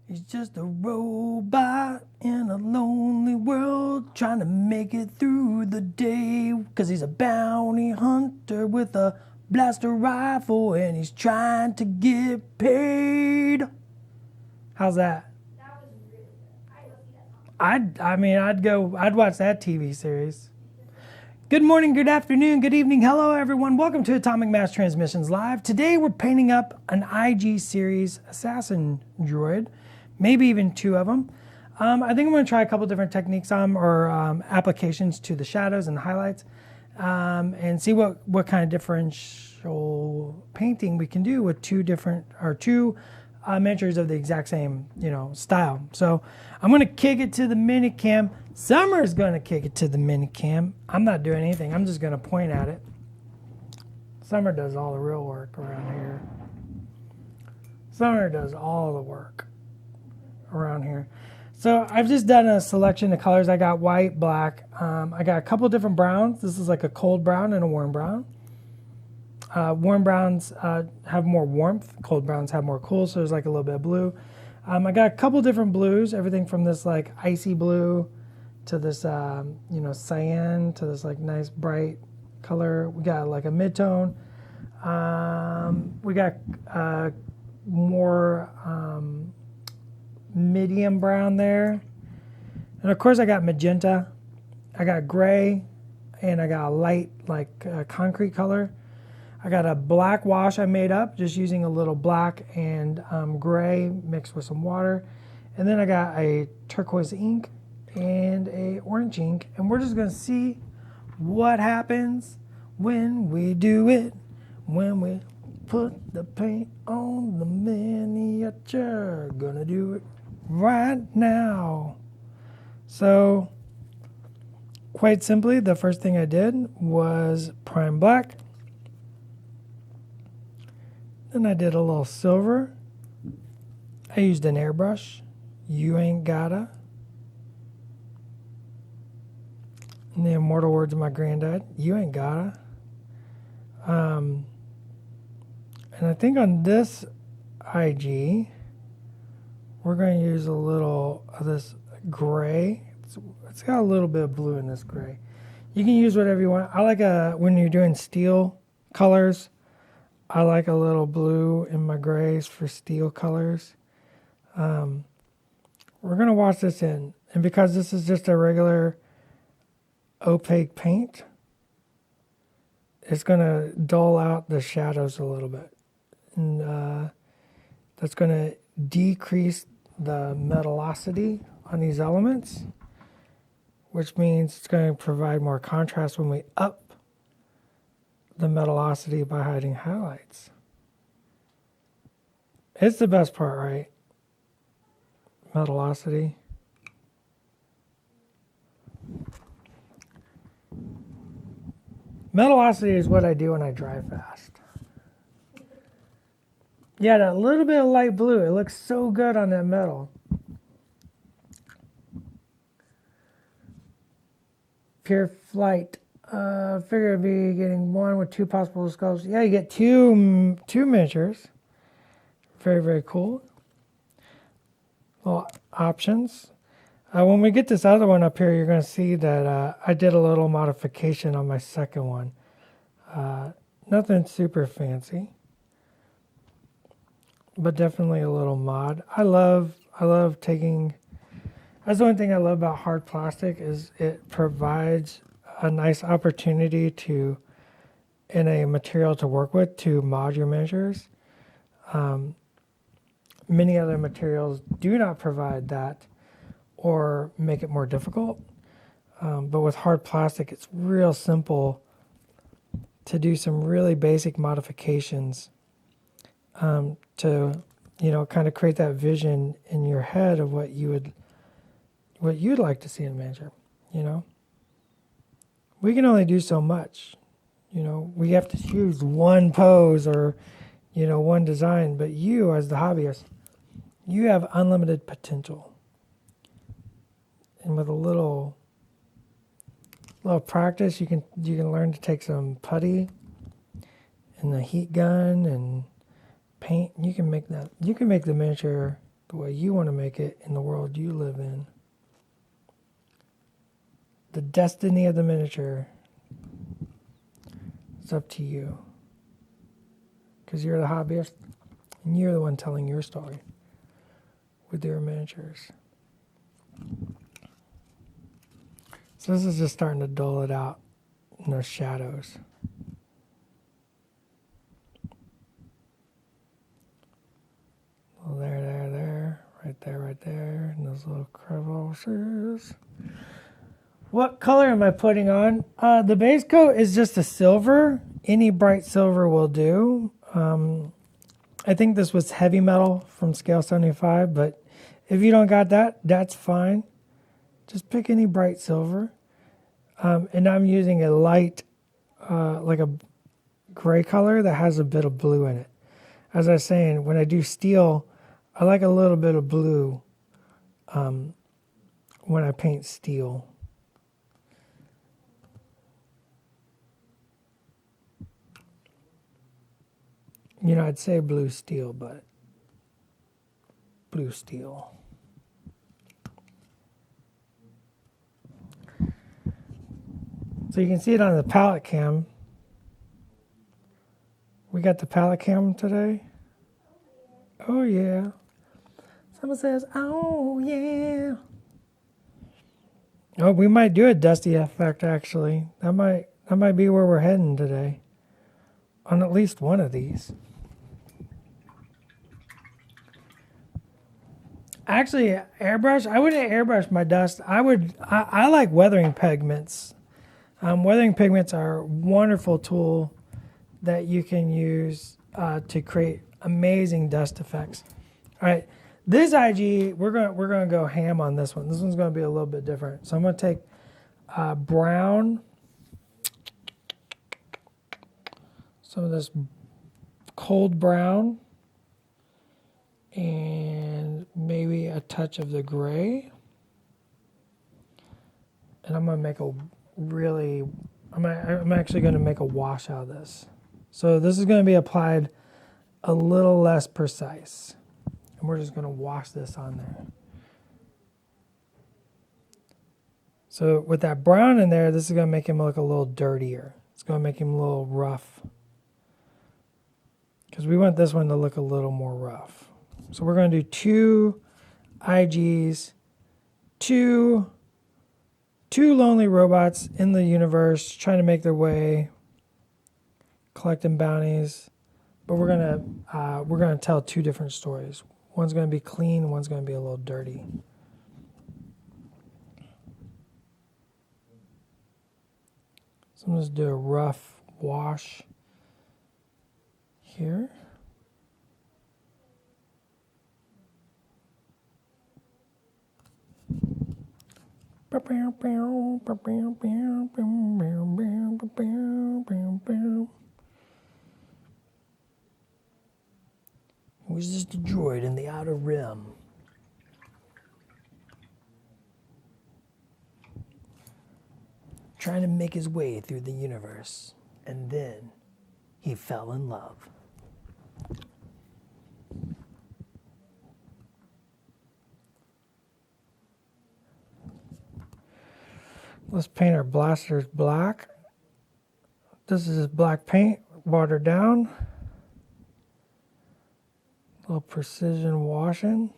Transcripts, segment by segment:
He's just a robot in a lonely world trying to make it through the day. Cause he's a bounty hunter with a blaster rifle and he's trying to get paid. How's that? That was really good. I love that song. I'd watch that TV series. Good morning, good afternoon, good evening. Hello, everyone. Welcome to Atomic Mass Transmissions Live. Today, we're painting up an IG series assassin droid, maybe even two of them. I think I'm going to try a couple different techniques or applications to the shadows and highlights, and see what kind of differential painting we can do with two miniatures of the exact same, style. So I'm going to kick it to the mini cam. Summer's going to kick it to the mini cam. I'm not doing anything. I'm just going to point at it. Summer does all the real work around here. Summer does all the work around here. So I've just done a selection of colors. I got white, black. I got a couple different browns. This is like a cold brown and a warm brown. Warm browns have more warmth. Cold browns have more cool, so there's like a little bit of blue. I got a couple different blues, everything from this like icy blue to this, cyan to this like nice bright color. We got like a mid-tone. We got more medium brown there. And of course I got magenta. I got gray, and I got a light like concrete color. I got a black wash I made up just using a little black and gray mixed with some water. And then I got a turquoise ink and a orange ink. And we're just going to see what happens when we do it. When we put the paint on the miniature. Gonna do it right now. So, quite simply, the first thing I did was prime black. Then I did a little silver. I used an airbrush. You ain't gotta. In the immortal words of my granddad, you ain't gotta. And I think on this IG, we're going to use a little of this gray. It's got a little bit of blue in this gray. You can use whatever you want. I like when you're doing steel colors, I like a little blue in my grays for steel colors. We're going to wash this in. And because this is just a regular opaque paint, it's going to dull out the shadows a little bit. And that's going to decrease the metallosity on these elements, which means it's going to provide more contrast when we up the metallosity by hiding highlights. It's the best part, right? Metallosity. Metallosity is what I do when I drive fast. Yeah, that little bit of light blue, it looks so good on that metal. Pure flight. Figure it'd be getting one with two possible scopes. Yeah, you get two miniatures. Very, very cool. Well, options. When we get this other one up here, you're going to see that I did a little modification on my second one. Nothing super fancy, but definitely a little mod. I love taking. That's the one thing I love about hard plastic is it provides a nice opportunity in a material to work with to mod your measures. Many other materials do not provide that or make it more difficult. But with hard plastic, it's real simple to do some really basic modifications to, kind of create that vision in your head of what you'd like to see in a miniature, We can only do so much. We have to choose one pose or, one design. But you, as the hobbyist, you have unlimited potential. And with a little practice, you can learn to take some putty and the heat gun and paint. You can make the miniature the way you want to make it in the world you live in. The destiny of the miniature. It's up to you. Because you're the hobbyist and you're the one telling your story with your miniatures. So this is just starting to dull it out in those shadows. There, right there, and those little crevices. What color am I putting on? The base coat is just a silver. Any bright silver will do. I think this was heavy metal from scale 75, but if you don't got that, that's fine. Just pick any bright silver. And I'm using a light, like a gray color that has a bit of blue in it. As I was saying, when I do steel, I like a little bit of blue when I paint steel. You know, I'd say blue steel, but blue steel. So you can see it on the palette cam. We got the palette cam today. Oh yeah. Someone says, oh yeah. Oh, we might do a dusty effect actually. That might be where we're heading today. On at least one of these. Actually, airbrush, I wouldn't airbrush my dust. I like weathering pigments. Weathering pigments are a wonderful tool that you can use to create amazing dust effects. All right, this IG, we're gonna go ham on this one. This one's gonna be a little bit different. So I'm gonna take brown, some of this cold brown, and maybe a touch of the gray. And I'm gonna make I'm actually gonna make a wash out of this. So this is gonna be applied a little less precise. And we're just gonna wash this on there. So with that brown in there, this is gonna make him look a little dirtier. It's gonna make him a little rough. Because we want this one to look a little more rough. So we're gonna do 2 IGs, two lonely robots in the universe trying to make their way, collecting bounties. But we're gonna tell 2 different stories. One's gonna be clean, one's gonna be a little dirty. So I'm just do a rough wash here. Who's just a droid in the outer rim? Trying to make his way through the universe. And then he fell in love. Let's paint our blasters black. This is black paint, watered down. A little precision washing.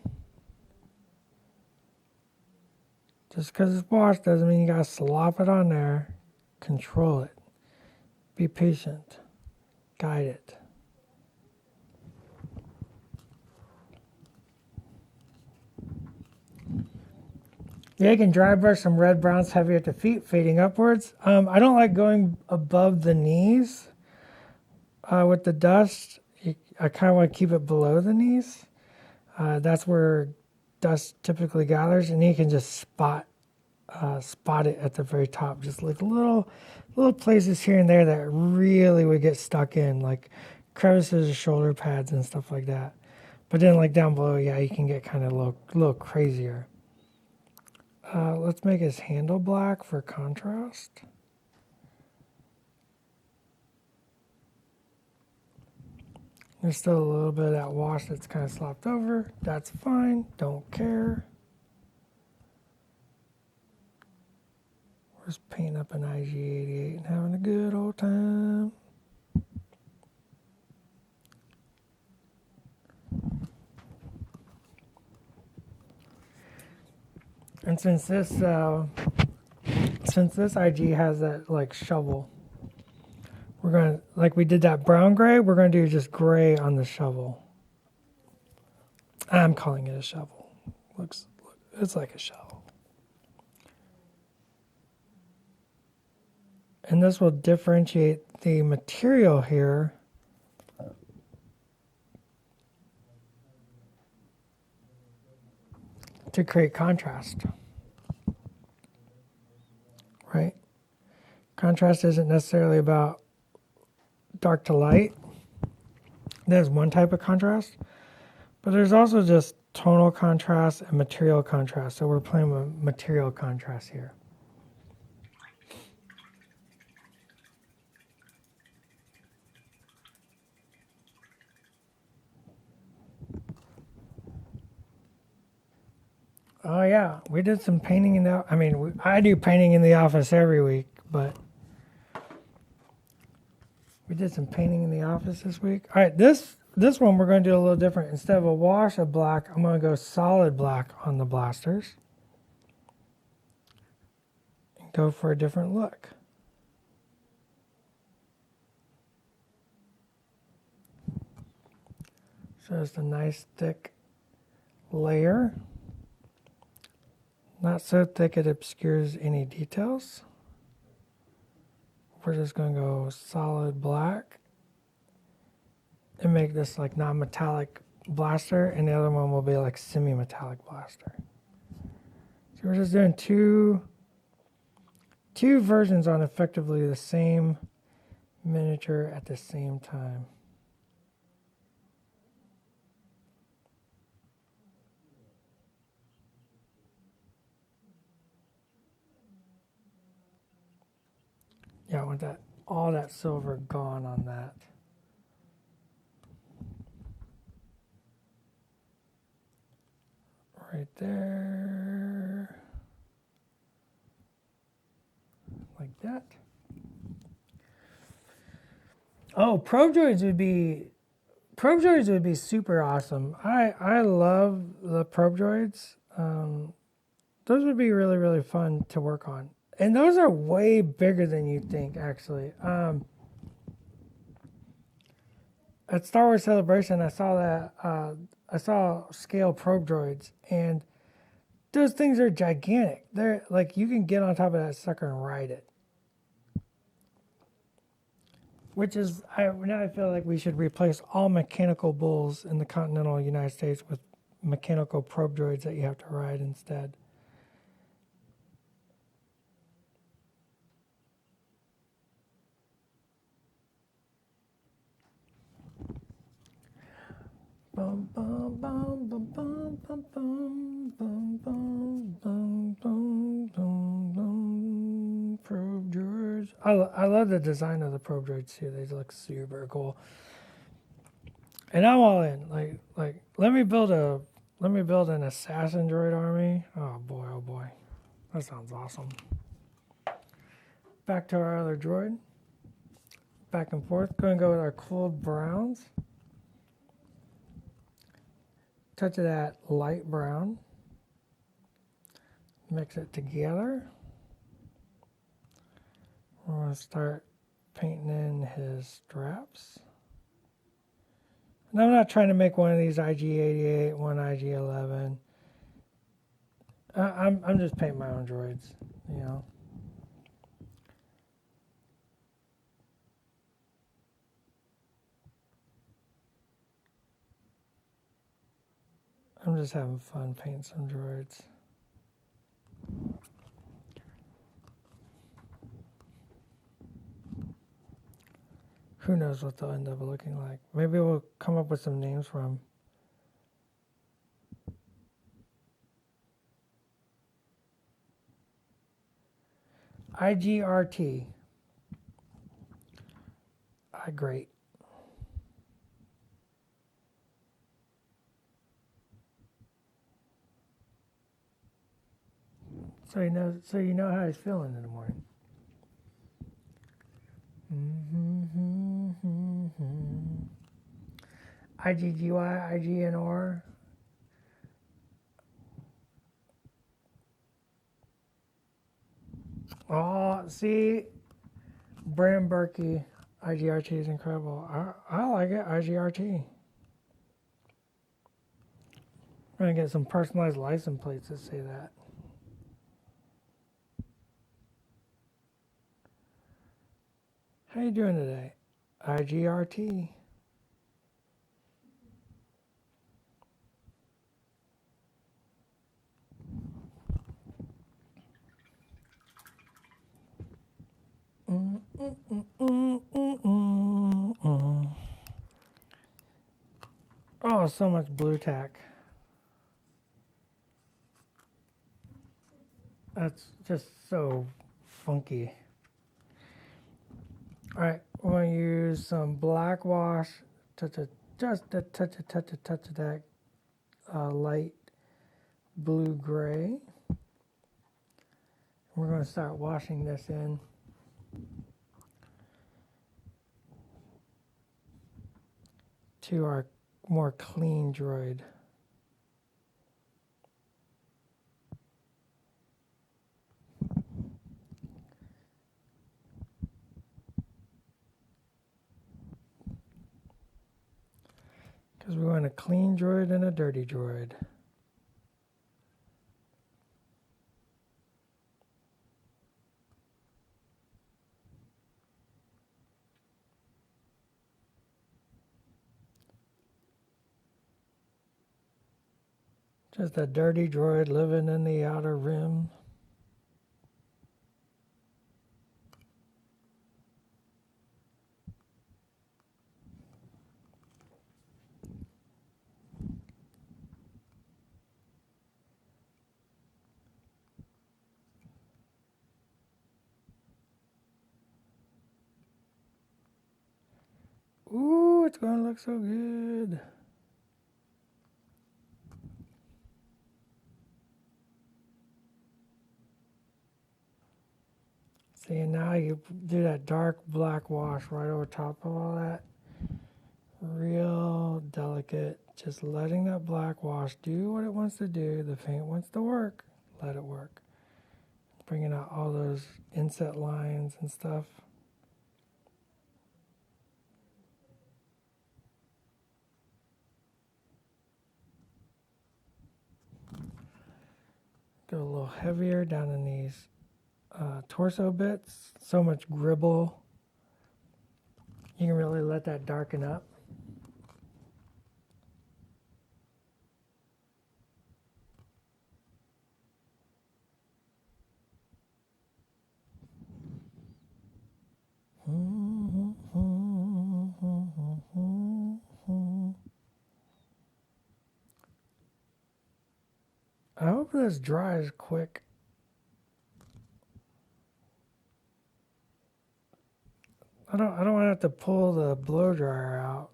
Just because it's washed doesn't mean you gotta slop it on there. Control it. Be patient. Guide it. Yeah, you can dry brush some red browns heavy at the feet, fading upwards. I don't like going above the knees with the dust. I kind of want to keep it below the knees. That's where dust typically gathers, and you can just spot it at the very top. Just like little places here and there that really would get stuck in, like crevices or shoulder pads and stuff like that. But then like down below, yeah, you can get kind of a little crazier. Let's make his handle black for contrast. There's still a little bit of that wash that's kind of slopped over. That's fine. Don't care. We're just painting up an IG88 and having a good old time. And since this IG has that like shovel, we're gonna, like we did that brown gray, we're gonna do just gray on the shovel. I'm calling it a shovel. It's like a shovel. And this will differentiate the material here to create contrast. Right? Contrast isn't necessarily about dark to light. There's one type of contrast, but there's also just tonal contrast and material contrast. So we're playing with material contrast here. Oh yeah, we did some painting in the. I mean, I do painting in the office every week, but we did some painting in the office this week. All right, this one we're going to do a little different. Instead of a wash of black, I'm going to go solid black on the blasters. And go for a different look. So it's a nice thick layer. Not so thick it obscures any details. We're just going to go solid black and make this like non-metallic blaster, and the other one will be like semi-metallic blaster. So we're just doing two versions on effectively the same miniature at the same time. Yeah, I want that all that silver gone on that. Right there. Like that. Oh, Droids would be super awesome. I love the Droids. Those would be really, really fun to work on. And those are way bigger than you think, actually. At Star Wars Celebration, I saw that I saw scale Droids, and those things are gigantic. They're like you can get on top of that sucker and ride it. Which is now I feel like we should replace all mechanical bulls in the continental United States with mechanical probe droids that you have to ride instead. Bum, bum, bum, bum, bum, bum, bum, bum, bum, bum, bum, bum, bum. Probe droids. I love the design of the probe droids too. They look super cool. And I'm all in. Like let me build an assassin droid army. Oh boy. That sounds awesome. Back to our other droid. Back and forth. Going to go with our cold browns. Touch of that light brown. Mix it together. We're going to start painting in his straps. And I'm not trying to make one of these IG88, one IG11. I'm just painting my own droids, you know. I'm just having fun painting some droids. Who knows what they'll end up looking like. Maybe we'll come up with some names for them. IGRT. Great. So you know how he's feeling in the morning. IGGY, IGNR. Oh, see, Bram Berkey, IGRT is incredible. I like it, IGRT. I'm gonna get some personalized license plates that say that. How you doing today? IGRT. Oh, so much blue tack. That's just so funky. All right, we're going to use some black wash, just a touch of that light blue gray. We're going to start washing this in. To our more clean droid. Because we want a clean droid and a dirty droid. Just a dirty droid living in the outer rim. Ooh, it's going to look so good. See, and now you do that dark black wash right over top of all that. Real delicate. Just letting that black wash do what it wants to do. The paint wants to work. Let it work. Bringing out all those inset lines and stuff. Go a little heavier down in these torso bits. So much gribble. You can really let that darken up. I hope this dries quick. I don't want to have to pull the blow dryer out.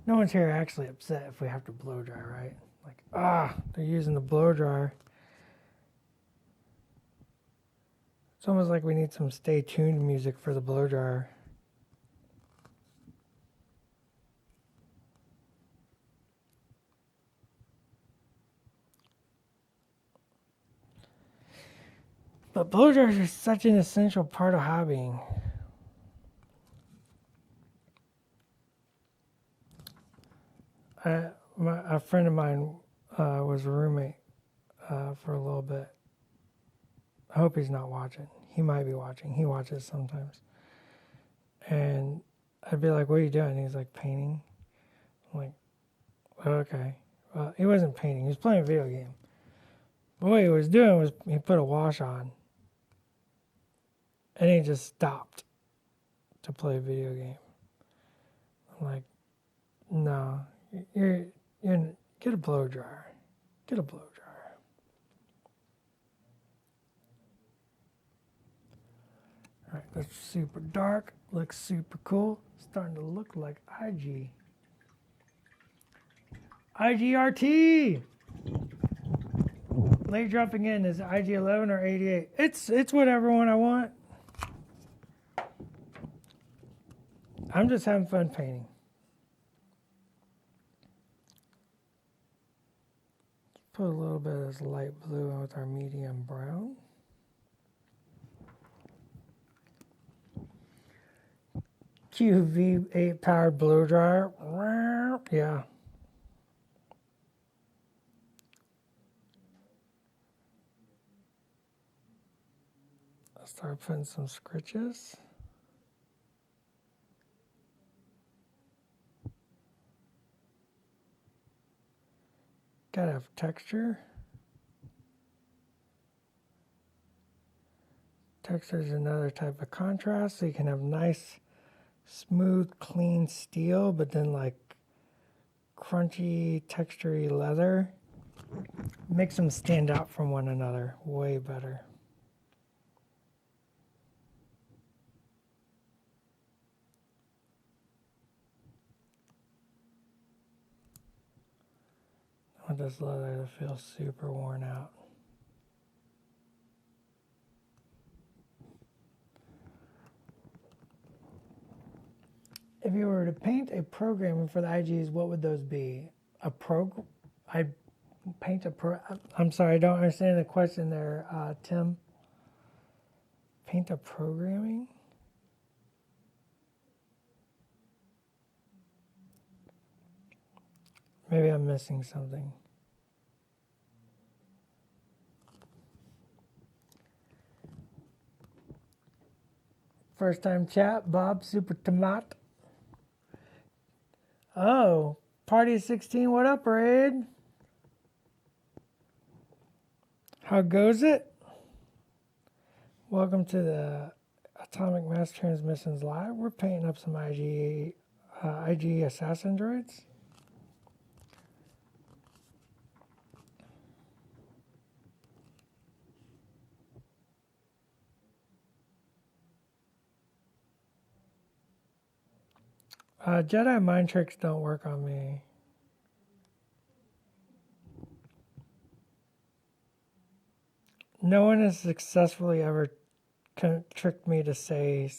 No one's here actually upset if we have to blow dry, right? Like, they're using the blow dryer. It's almost like we need some stay tuned music for the blow dryer. But blow dryers are such an essential part of hobbying. A friend of mine was a roommate for a little bit. I hope he's not watching. He might be watching. He watches sometimes. And I'd be like, what are you doing? He's like, painting. I'm like, okay. Well, he wasn't painting. He was playing a video game. But what he was doing was he put a wash on. And he just stopped to play a video game. I'm like, no, you're get a blow dryer. Get a blow dryer. All right, that's super dark. Looks super cool. Starting to look like IG. IGRT. Late dropping in is IG11 or 88. It's whatever one I want. I'm just having fun painting. Put a little bit of this light blue in with our medium brown. QV8 powered blow dryer. Yeah. I'll start putting some scritches. Gotta have texture. Texture is another type of contrast, so you can have nice, smooth, clean steel, but then like crunchy, textury leather. Makes them stand out from one another way better. I want this leather to feel super worn out. If you were to paint a programming for the IGs, what would those be? I'd paint I'm sorry, I don't understand the question there, Tim. Paint a programming? Maybe I'm missing something. First time chat, Bob Super Tomat. Oh, Party 16, what up, Raid? How goes it? Welcome to the Atomic Mass Transmissions Live. We're painting up some IG assassin droids. Jedi mind tricks don't work on me. No one has successfully ever tricked me to say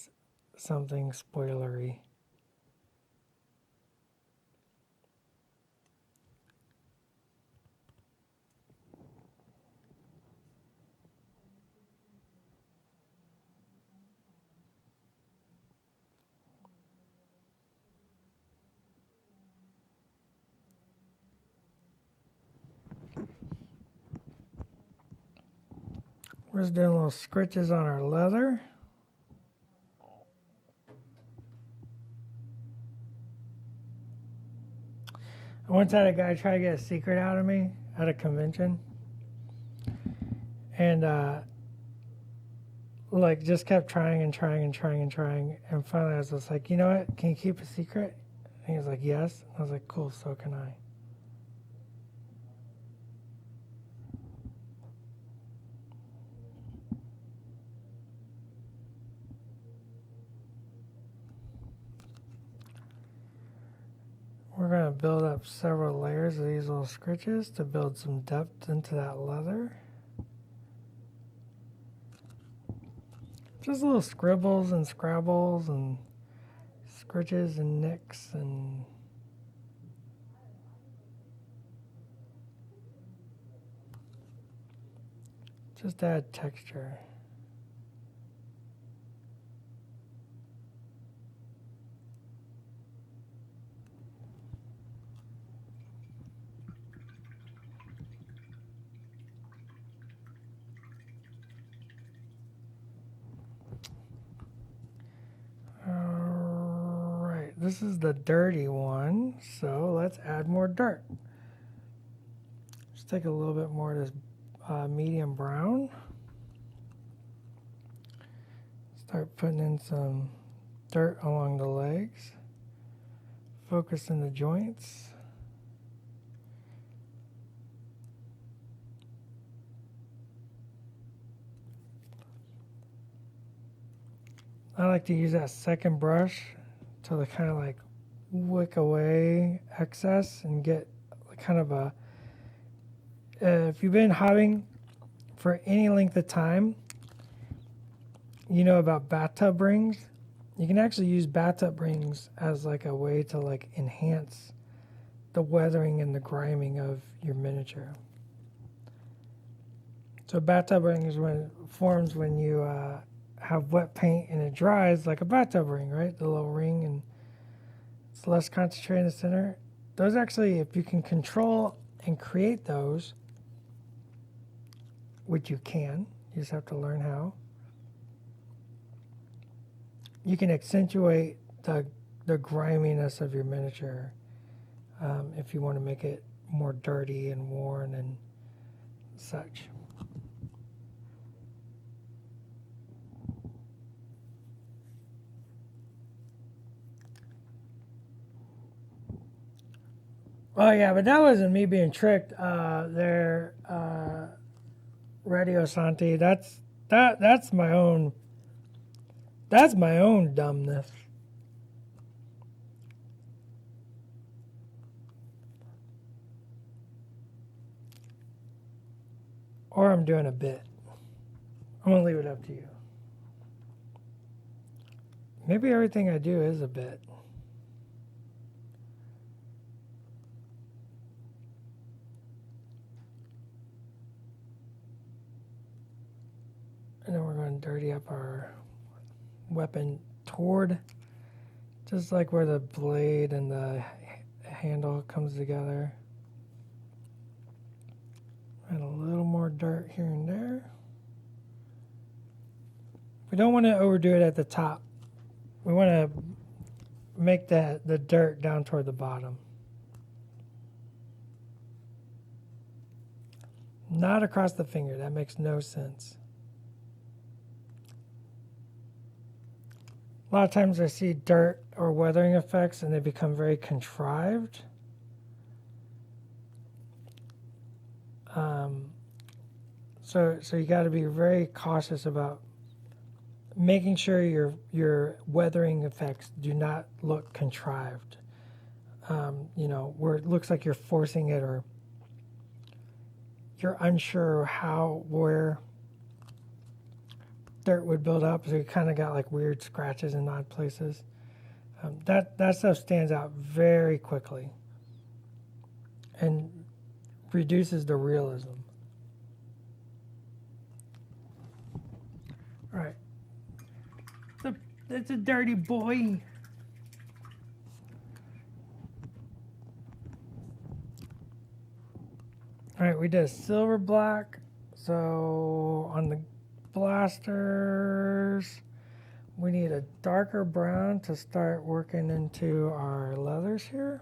something spoilery. We're just doing little scritches on our leather. I once had a guy try to get a secret out of me at a convention. And like just kept trying and trying and trying and trying. And finally I was just like, you know what? Can you keep a secret? And he was like, yes. I was like, cool, so can I. We're going to build up several layers of these little scritches to build some depth into that leather. Just little scribbles and scrabbles and scritches and nicks and just add texture. Alright, this is the dirty one, so let's add more dirt. Just take a little bit more of this medium brown. Start putting in some dirt along the legs. Focus in the joints. I like to use that second brush to kind of like wick away excess and get kind of a, if you've been hobbing for any length of time, you know about bathtub rings. You can actually use bathtub rings as like a way to like enhance the weathering and the griming of your miniature. So bathtub rings forms when you have wet paint and it dries like a bathtub ring, right? The little ring, and it's less concentrated in the center. Those actually, if you can control and create those, which you can, you just have to learn how. You can accentuate the griminess of your miniature if you want to make it more dirty and worn and such. Oh yeah, but that wasn't me being tricked. There, Radio Santi. That's my own. That's my own dumbness. Or I'm doing a bit. I'm gonna leave it up to you. Maybe everything I do is a bit. And then we're going to dirty up our weapon toward, just like where the blade and the handle comes together. Add a little more dirt here and there. We don't want to overdo it at the top. We want to make the dirt down toward the bottom. Not across the finger. That makes no sense. A lot of times I see dirt or weathering effects and they become very contrived. So you got to be very cautious about making sure your weathering effects do not look contrived. Where it looks like you're forcing it or you're unsure where dirt would build up, so you kind of got like weird scratches in odd places. That stuff stands out very quickly and reduces the realism. All right, it's a dirty boy. All right, we did silver black. So on the blasters, we need a darker brown to start working into our leathers here.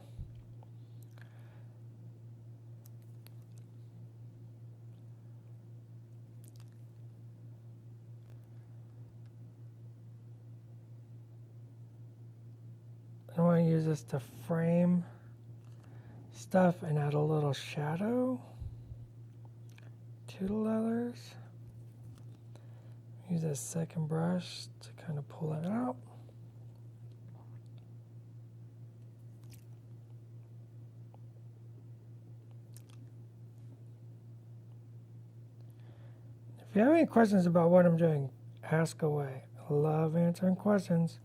I want to use this to frame stuff and add a little shadow to the leathers. Use this second brush to kind of pull it out. If you have any questions about what I'm doing, ask away. I love answering questions.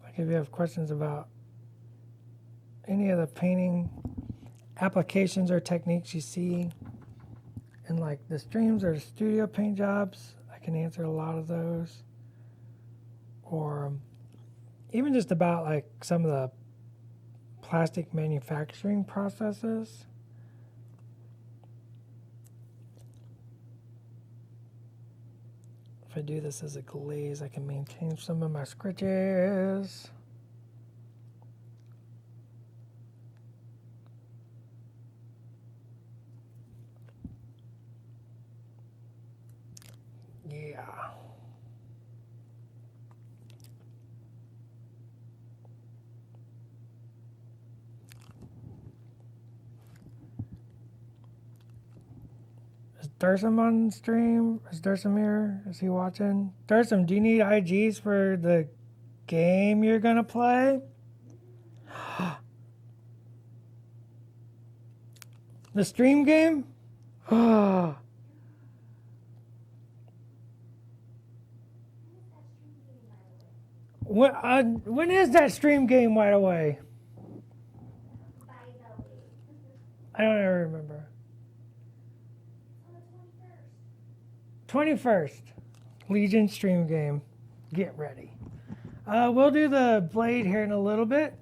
Like if you have questions about any of the painting applications or techniques you see in like the streams or the studio paint jobs, I can answer a lot of those. Or even just about like some of the plastic manufacturing processes. If I do this as a glaze, I can maintain some of my scratches. Yeah. Dursum on stream? Is Dursum here? Is he watching? Dursum, do you need IGs for the game you're gonna play? The stream game? When is that stream game, by the way? By the way. I don't ever remember. On the 21st. 21st. Legion stream game. Get ready. We'll do the blade here in a little bit.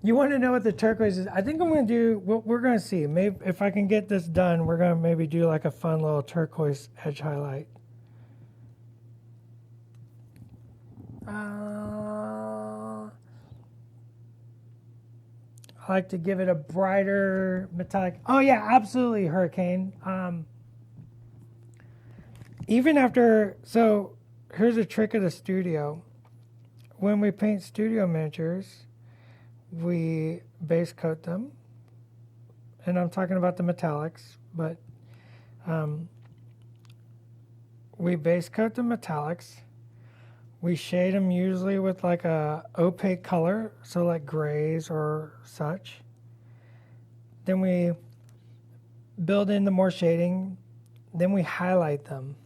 You want to know what the turquoise is? I think I'm going to do, we're going to see. Maybe if I can get this done, we're going to maybe do like a fun little turquoise edge highlight. I like to give it a brighter metallic. Oh yeah, absolutely, Hurricane. Even after, so here's a trick of the studio. When we paint studio miniatures, we base coat them. And I'm talking about the metallics, but we base coat the metallics. We shade them usually with like a opaque color, so like grays or such. Then we build in the more shading. Then we highlight them.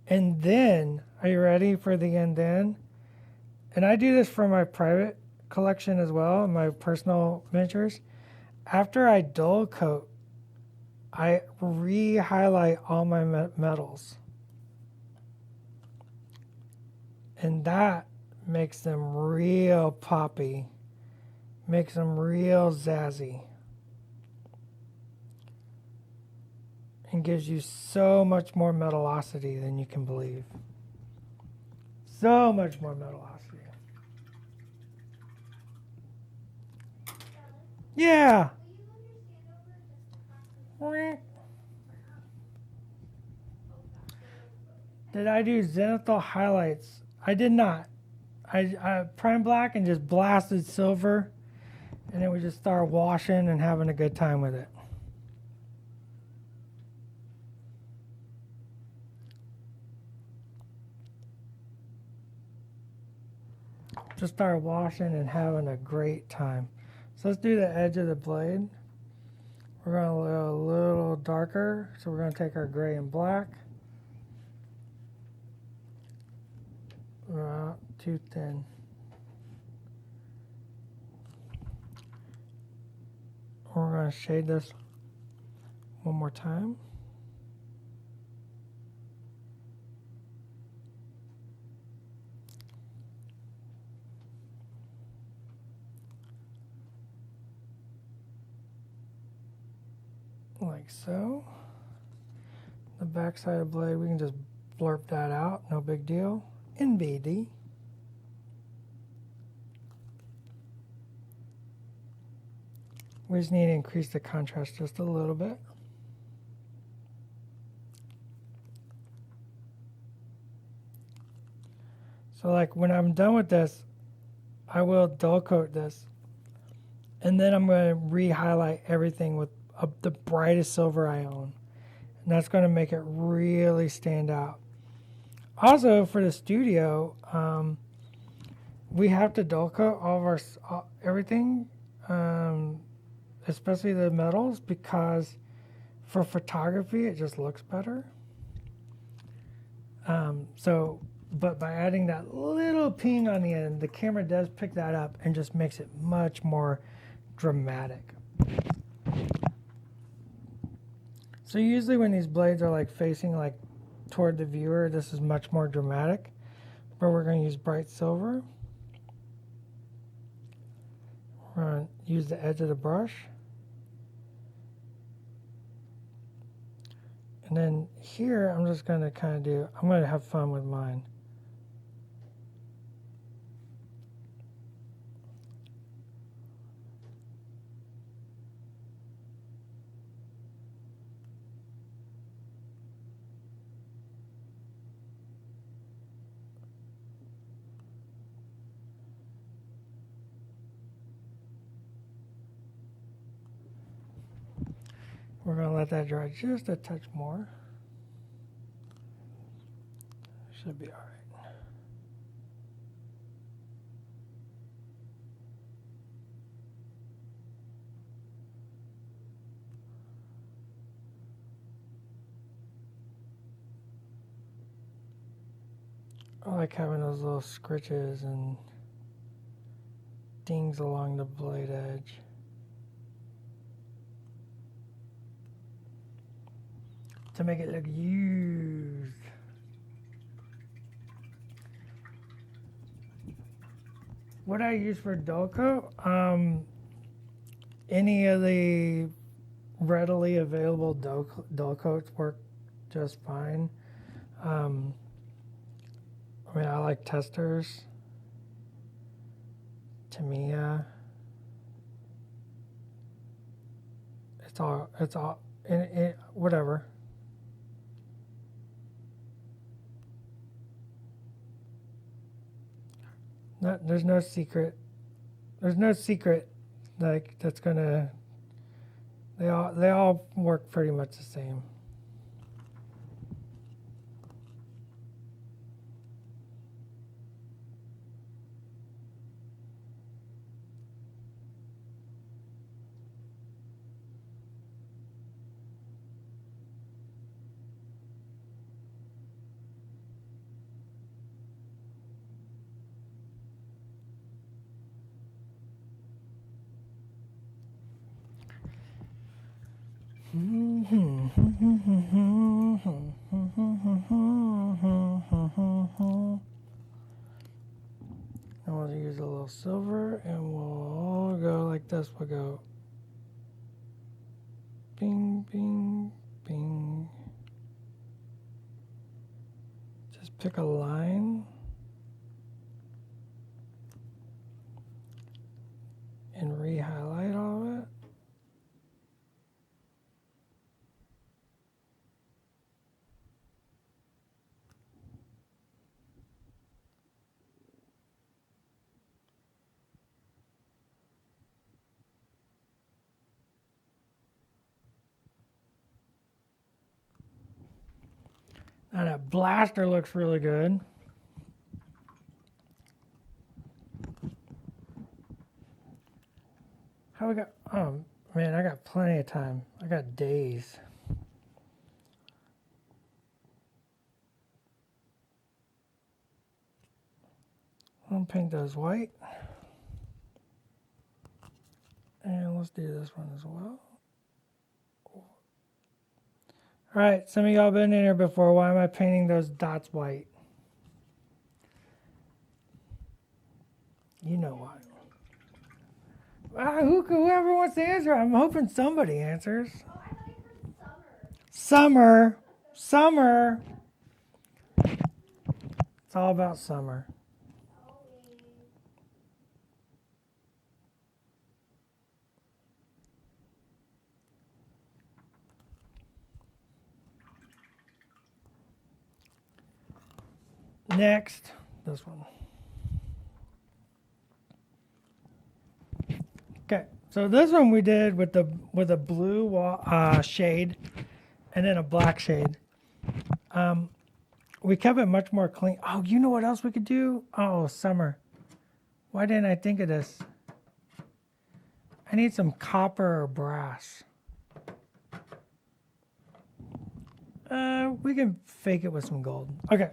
And then, are you ready for the and then? And I do this for my private collection as well, my personal miniatures. After I dull coat, I re-highlight all my metals. And that makes them real poppy, makes them real zazzy, and gives you so much more metallosity than you can believe. So much more metallosity. Yeah. Did I do zenithal highlights? I did not. I primed black and just blasted silver, and then we just started washing and having a good time with it. Just started washing and having a great time. So let's do the edge of the blade. We're going to go a little darker, so we're going to take our gray and black. Too thin. We're going to shade this one more time. Like so. The back side of the blade, we can just blurb that out, no big deal. NBD. We just need to increase the contrast just a little bit. So like when I'm done with this, I will dull coat this. And then I'm going to re-highlight everything with the brightest silver I own. And that's going to make it really stand out. Also for the studio, we have to dull coat all of our everything, especially the metals, because for photography it just looks better. But by adding that little ping on the end, the camera does pick that up and just makes it much more dramatic. So usually when these blades are like facing like toward the viewer, this is much more dramatic. But we're going to use bright silver. We're going to use the edge of the brush. And then here, I'm just going to kind of do, I'm going to have fun with mine. We're going to let that dry just a touch more. Should be all right. I like having those little scritches and dings along the blade edge. To make it look used. What I use for dull coat, any of the readily available dull coats work just fine. I mean, I like Testers, Tamiya. It's all, whatever. There's no secret. There's no secret, like that's gonna. They all work pretty much the same. And we'll use a little silver and we'll go like this. We'll go bing, bing, bing. Just pick a line and re-highlight all of it. Now that blaster looks really good. How we got, oh man, I got plenty of time. I got days. I'll paint those white. And let's do this one as well. All right, some of y'all been in here before. Why am I painting those dots white? You know why. Whoever wants to answer, I'm hoping somebody answers. Oh, I thought you heard summer. Summer. It's all about summer. Always. Next, this one. Okay, so this one we did with a blue shade and then a black shade. We kept it much more clean. Oh, you know what else we could do? Oh, summer. Why didn't I think of this? I need some copper or brass. We can fake it with some gold. Okay.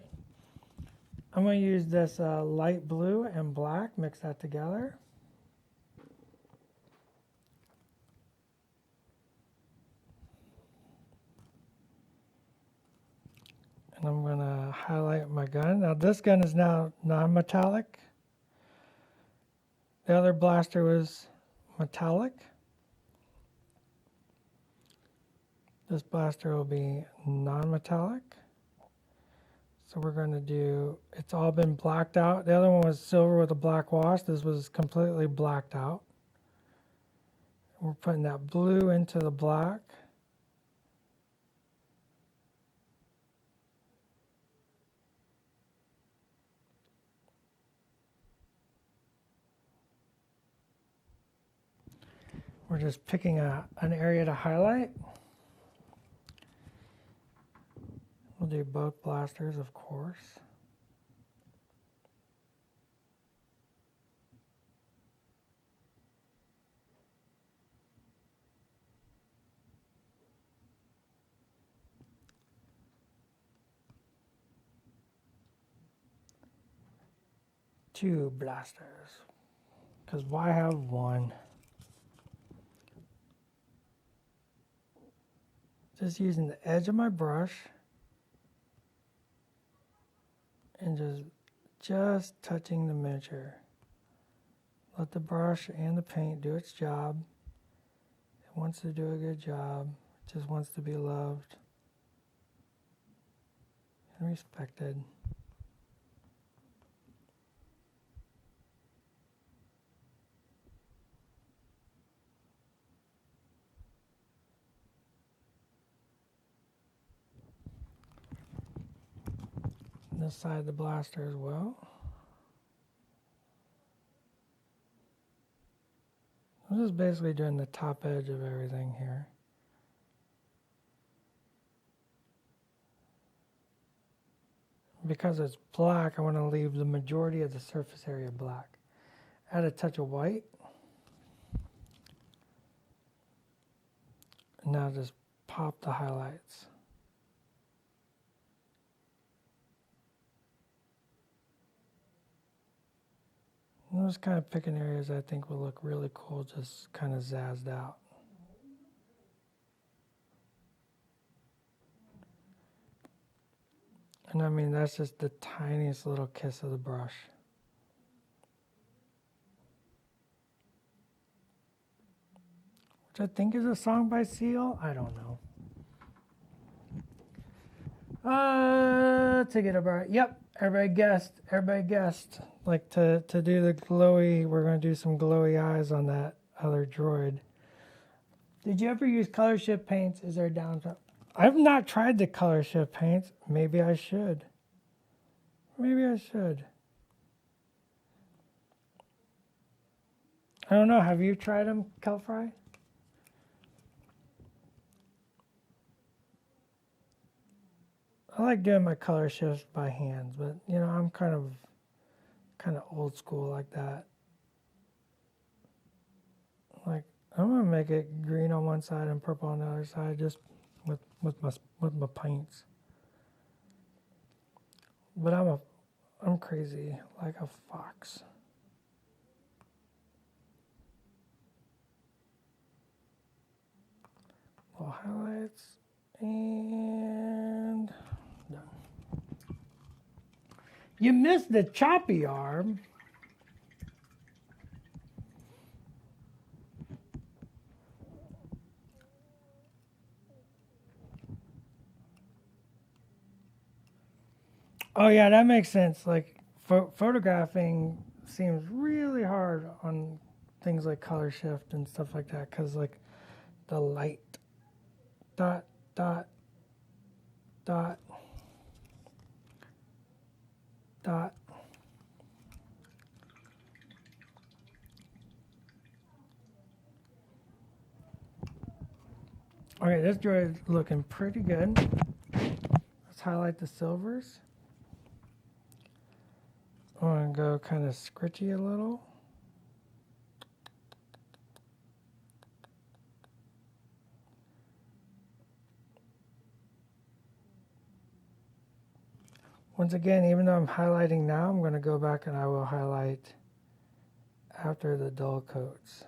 I'm going to use this light blue and black, mix that together. And I'm going to highlight my gun. Now this gun is now non-metallic. The other blaster was metallic. This blaster will be non-metallic. So we're going to do, it's all been blacked out. The other one was silver with a black wash. This was completely blacked out. We're putting that blue into the black. We're just picking an area to highlight. We'll do both blasters, of course. Two blasters. Because why have one? Just using the edge of my brush and just touching the miniature. Let the brush and the paint do its job. It wants to do a good job. It just wants to be loved and respected. This side of the blaster as well. I'm just basically doing the top edge of everything here. Because it's black, I want to leave the majority of the surface area black. Add a touch of white. Now just pop the highlights. I'm just kind of picking areas I think will look really cool, just kind of zazzed out. And I mean, that's just the tiniest little kiss of the brush. Which I think is a song by Seal. I don't know. To get a bright. Yep, everybody guessed. Everybody guessed. Like to do the glowy, we're going to do some glowy eyes on that other droid. Did you ever use color shift paints? Is there a downtime? I've not tried the color shift paints. Maybe I should. Maybe I should. I don't know. Have you tried them, Kelfry? I like doing my color shifts by hands, but you know, I'm kind of old school like that. Like I'm gonna make it green on one side and purple on the other side, just with my paints. But I'm crazy like a fox. Little highlights and done. You missed the choppy arm. Oh yeah, that makes sense. Like photographing seems really hard on things like color shift and stuff like that, because like the light, dot, dot, dot, dot. Okay, this droid is looking pretty good. Let's highlight the silvers. I'm gonna go kind of scritchy a little. Once again, even though I'm highlighting now, I'm gonna go back and I will highlight after the dull coats.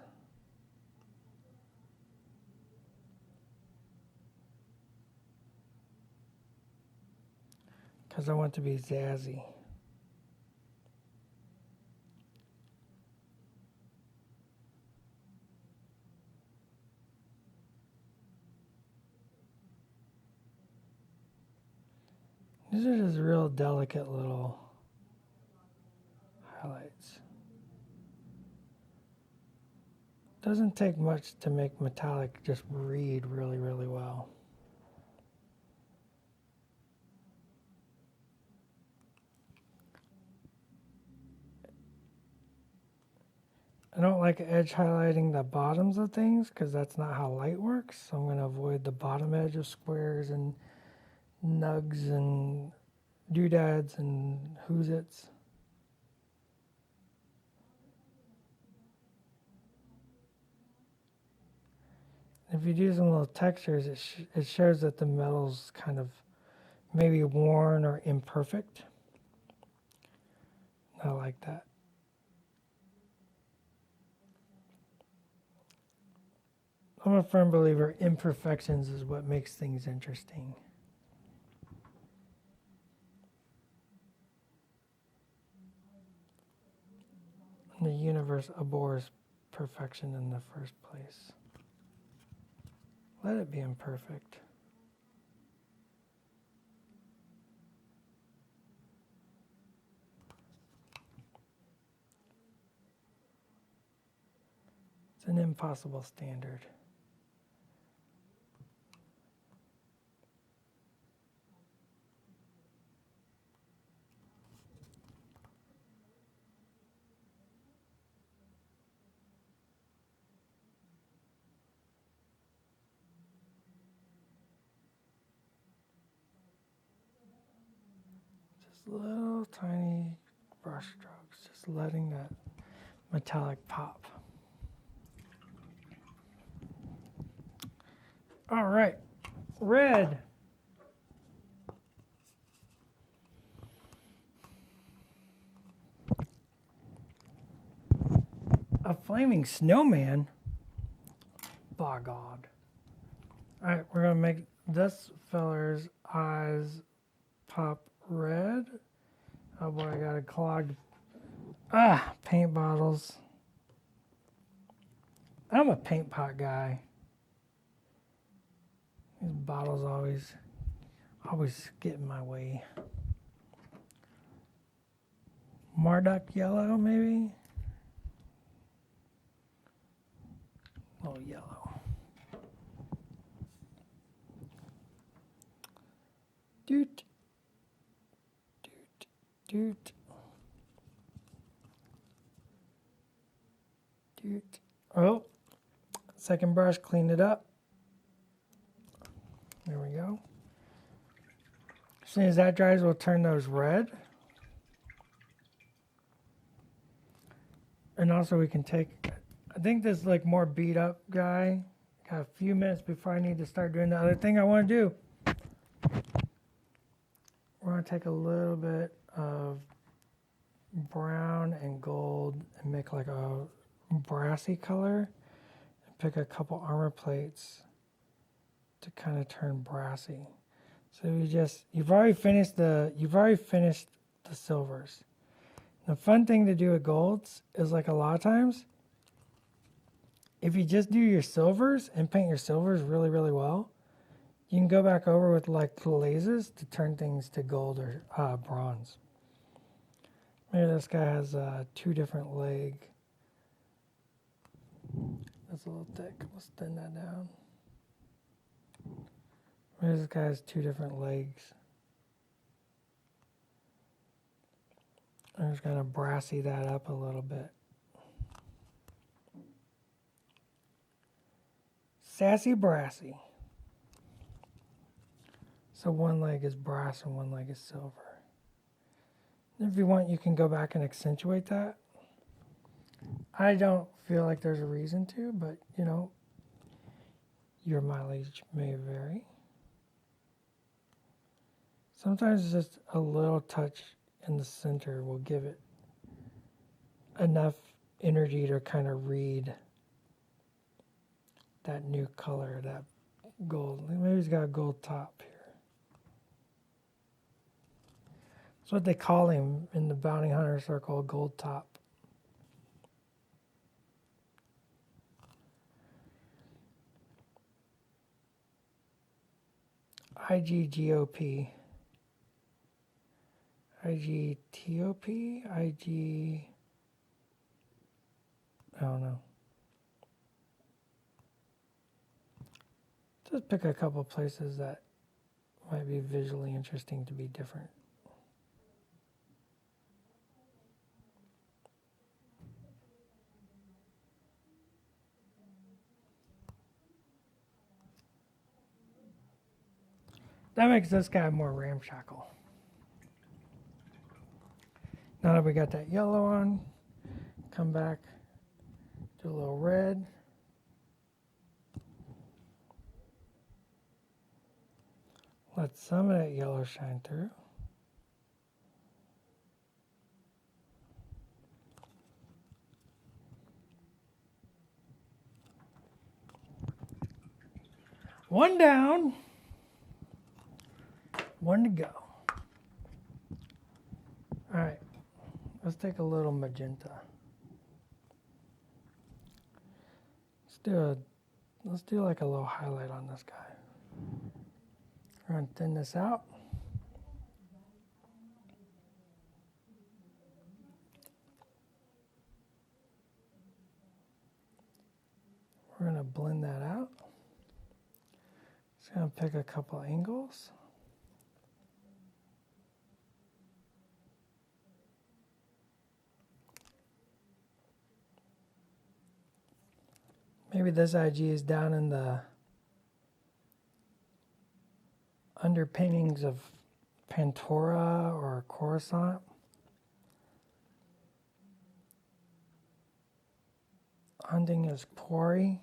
Because I want to be zazzy. These are just real delicate little highlights. Doesn't take much to make metallic just read really, really well. I don't like edge highlighting the bottoms of things because that's not how light works. So I'm going to avoid the bottom edge of squares and nugs and doodads and who's-its. If you do some little textures, it shows that the metal's kind of maybe worn or imperfect. I like that. I'm a firm believer imperfections is what makes things interesting. The universe abhors perfection in the first place. Let it be imperfect. It's an impossible standard. Just little tiny brush strokes, just letting that metallic pop. All right, red. A flaming snowman? By God. All right, we're gonna make this feller's eyes pop red. Oh boy, I got a clogged paint bottles. I'm a paint pot guy. These bottles always get in my way. Marduk yellow, maybe? Oh, yellow. Doot. Doot. Doot. Doot. Oh, second brush, clean it up. There we go. As soon as that dries, we'll turn those red. And also we can take, I think this like more beat up guy. Got a few minutes before I need to start doing the other thing I want to do. We're going to take a little bit of brown and gold and make like a brassy color. And pick a couple armor plates to kind of turn brassy. So you've already finished the silvers. The fun thing to do with golds is like a lot of times, if you just do your silvers and paint your silvers really, really well, you can go back over with like glazes to turn things to gold or bronze. Maybe this guy has 2 different leg. That's a little thick. Let's thin that down. Maybe this guy has 2 different legs. I'm just going to brassy that up a little bit. Sassy brassy. So one leg is brass and one leg is silver. If you want, you can go back and accentuate that. I don't feel like there's a reason to, but you know, your mileage may vary. Sometimes just a little touch in the center will give it enough energy to kind of read that new color, that gold. Maybe he's got a gold top here. That's what they call him in the bounty hunter circle, gold top. IGGOP. IGTOP? I don't know. Just pick a couple places that might be visually interesting to be different. That makes this guy more ramshackle. Now that we got that yellow on, come back, do a little red. Let some of that yellow shine through. One down, one to go. All right, let's take a little magenta. Let's do like a little highlight on this guy. We're gonna thin this out. We're gonna blend that out. Just gonna pick a couple angles. Maybe this IG is down in the underpinnings of Pantora or Coruscant. Hunting is quarry.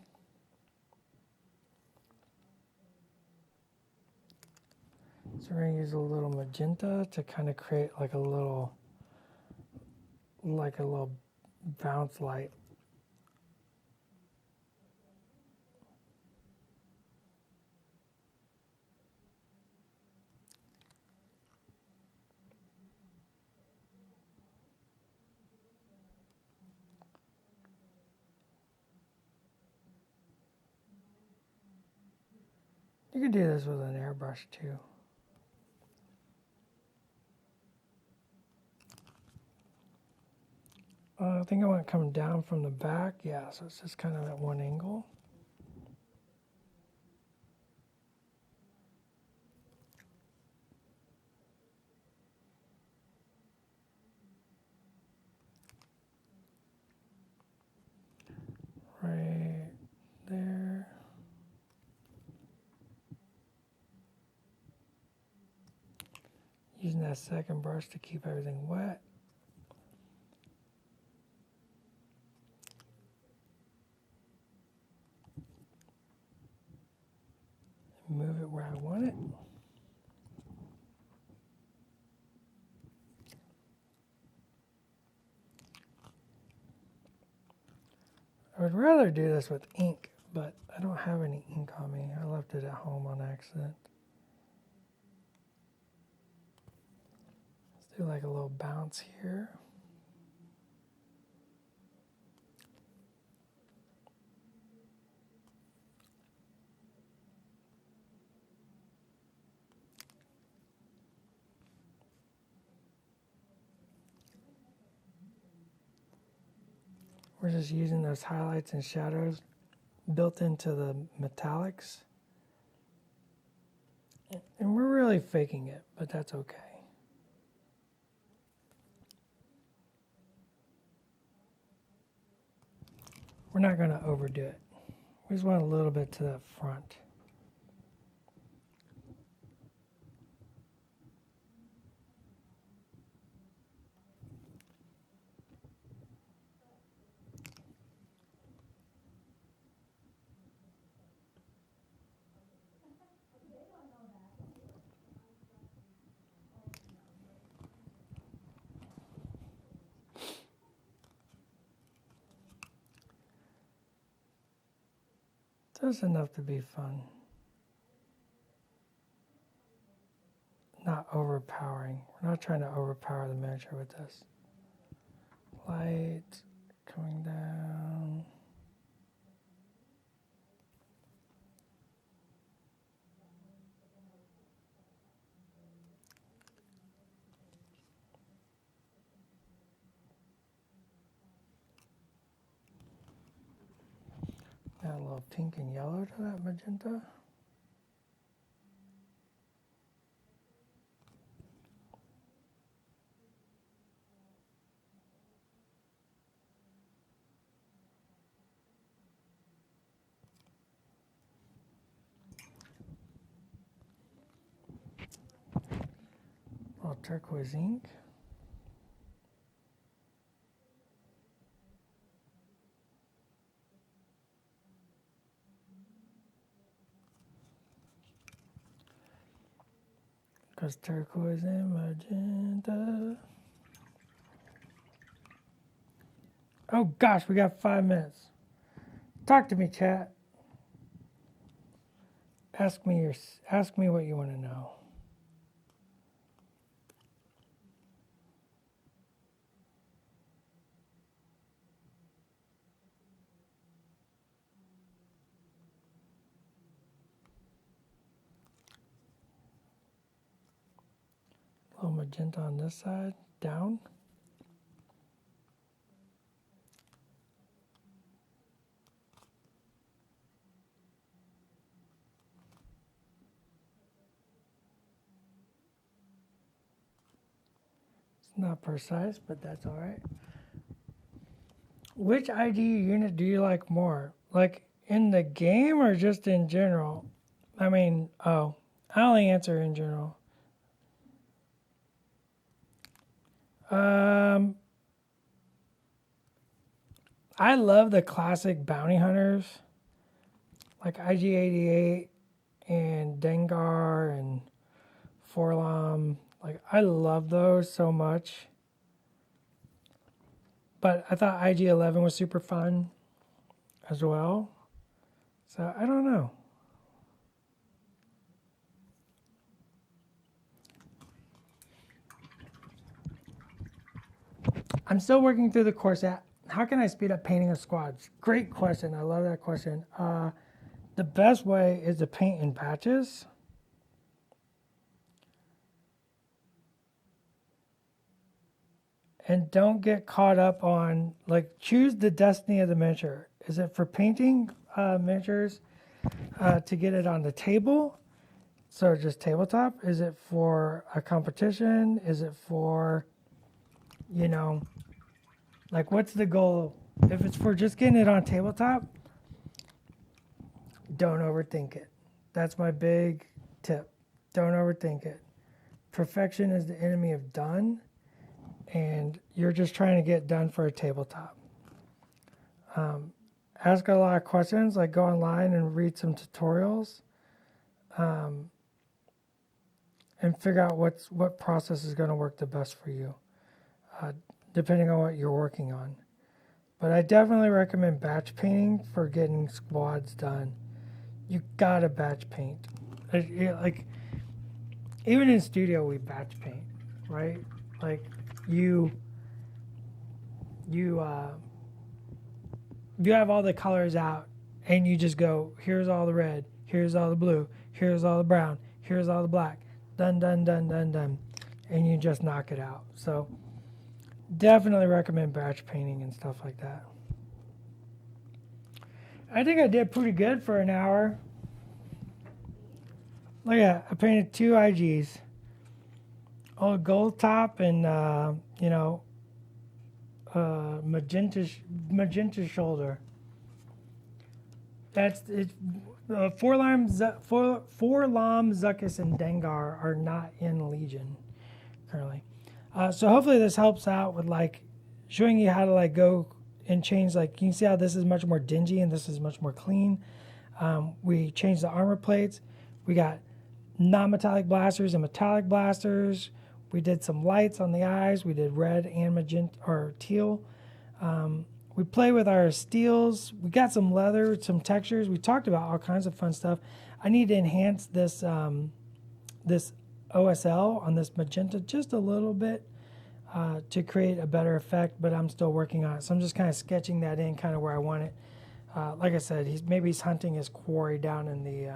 So we're gonna use a little magenta to kind of create like a little bounce light. You can do this with an airbrush too. I think I want to come down from the back. Yeah, so it's just kind of at one angle. Right there. Using that second brush to keep everything wet. Move it where I want it. I would rather do this with ink, but I don't have any ink on me. I left it at home on accident. Let's do like a little bounce here. We're just using those highlights and shadows built into the metallics. And we're really faking it, but that's okay. We're not going to overdo it. We just want a little bit to that front. Just enough to be fun. Not overpowering. We're not trying to overpower the miniature with this. Light coming down. Add a little pink and yellow to that magenta. turquoise ink. Because turquoise and magenta. Oh gosh, we got 5 minutes. Talk to me, chat. Ask me what you want to know. A little magenta on this side, down. It's not precise, but that's all right. Which ID unit do you like more? Like in the game or just in general? I mean, I only answer in general. I love the classic bounty hunters, like IG-88 and Dengar and Forlom. Like, I love those so much. But I thought IG-11 was super fun as well. So, I don't know. I'm still working through the course. How can I speed up painting of squads? Great question. I love that question. The best way is to paint in batches. And don't get caught up on, like, choose the destiny of the miniature. Is it for painting miniatures to get it on the table? So just tabletop? Is it for a competition? Is it for, like, what's the goal? If it's for just getting it on tabletop, don't overthink it. That's my big tip. Don't overthink it. Perfection is the enemy of done, and you're just trying to get done for a tabletop. Ask a lot of questions, like go online and read some tutorials, and figure out what process is going to work the best for you, depending on what you're working on. But I definitely recommend batch painting for getting squads done. You gotta batch paint. Like, even in studio we batch paint, right? Like you have all the colors out and you just go, here's all the red, here's all the blue, here's all the brown, here's all the black, done, and you just knock it out. So definitely recommend batch painting and stuff like that. I think I did pretty good for an hour. Look at that. I painted 2 IGs. Oh, gold top and, magenta shoulder. That's it. Forlom, Zuckus, and Dengar are not in Legion currently. So hopefully this helps out with like showing you how to like go and change. Like you can see how this is much more dingy and this is much more clean. We changed the armor plates. We got non-metallic blasters and metallic blasters. We did some lights on the eyes. We did red and magenta or teal. We play with our steels. We got some leather, some textures. We talked about all kinds of fun stuff. I need to enhance this this OSL on this magenta just a little bit to create a better effect, but I'm still working on it. So I'm just kind of sketching that in kind of where I want it. Like I said, he's hunting his quarry down in the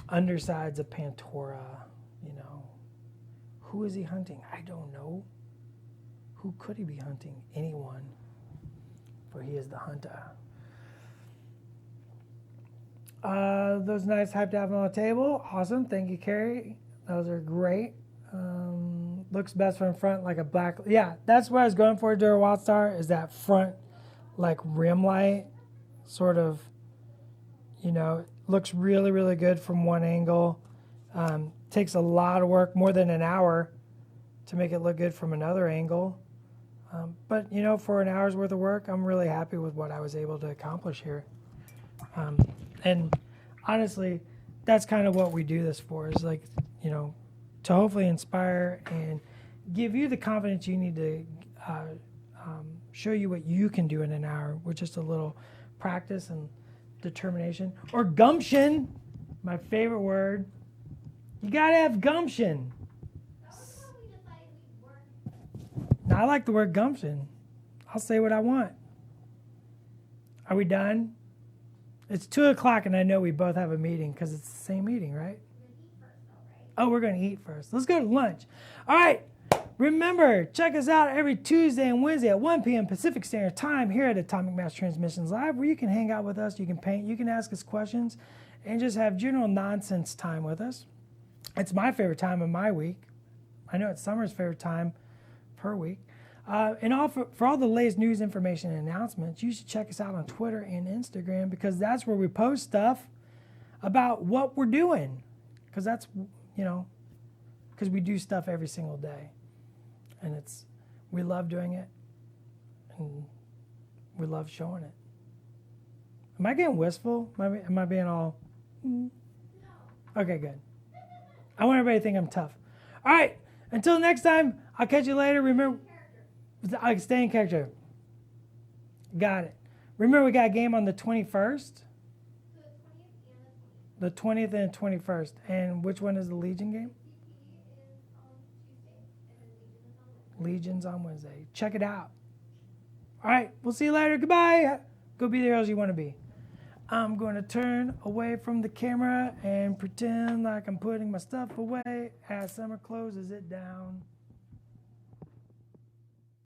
undersides of Pantora. Who is he hunting? I don't know. Who could he be hunting? Anyone. For he is the hunter. Those nice hyped to have on the table. Awesome. Thank you, Carrie. Those are great. Looks best from front, like a black. Yeah, that's what I was going for during Wildstar, is that front, like rim light, sort of, looks really, really good from one angle. Takes a lot of work, more than an hour, to make it look good from another angle. But you know, for an hour's worth of work, I'm really happy with what I was able to accomplish here. And honestly, that's kind of what we do this for, is like, you know, to hopefully inspire and give you the confidence you need to show you what you can do in an hour with just a little practice and determination, or gumption, my favorite word. You gotta have gumption. Now, I like the word gumption. I'll say what I want. Are we done? It's 2 o'clock, and I know we both have a meeting because it's the same meeting, right? Oh, we're going to eat first. Let's go to lunch. All right. Remember, check us out every Tuesday and Wednesday at 1 p.m. Pacific Standard Time here at Atomic Mass Transmissions Live, where you can hang out with us, you can paint, you can ask us questions, and just have general nonsense time with us. It's my favorite time of my week. I know it's Summer's favorite time per week. And for all the latest news, information, and announcements, you should check us out on Twitter and Instagram, because that's where we post stuff about what we're doing. Because that's, you know, because we do stuff every single day. And we love doing it, and we love showing it. Am I getting wistful? Am I being all... No. Okay, good. I want everybody to think I'm tough. All right, until next time, I'll catch you later. Remember, I can stay in character. Got it. Remember, we got a game on the 21st? The 20th and the 21st. And which one is the Legion game? Legion's on Wednesday. Check it out. All right, we'll see you later. Goodbye. Go be the heroes you want to be. I'm going to turn away from the camera and pretend like I'm putting my stuff away as Summer closes it down.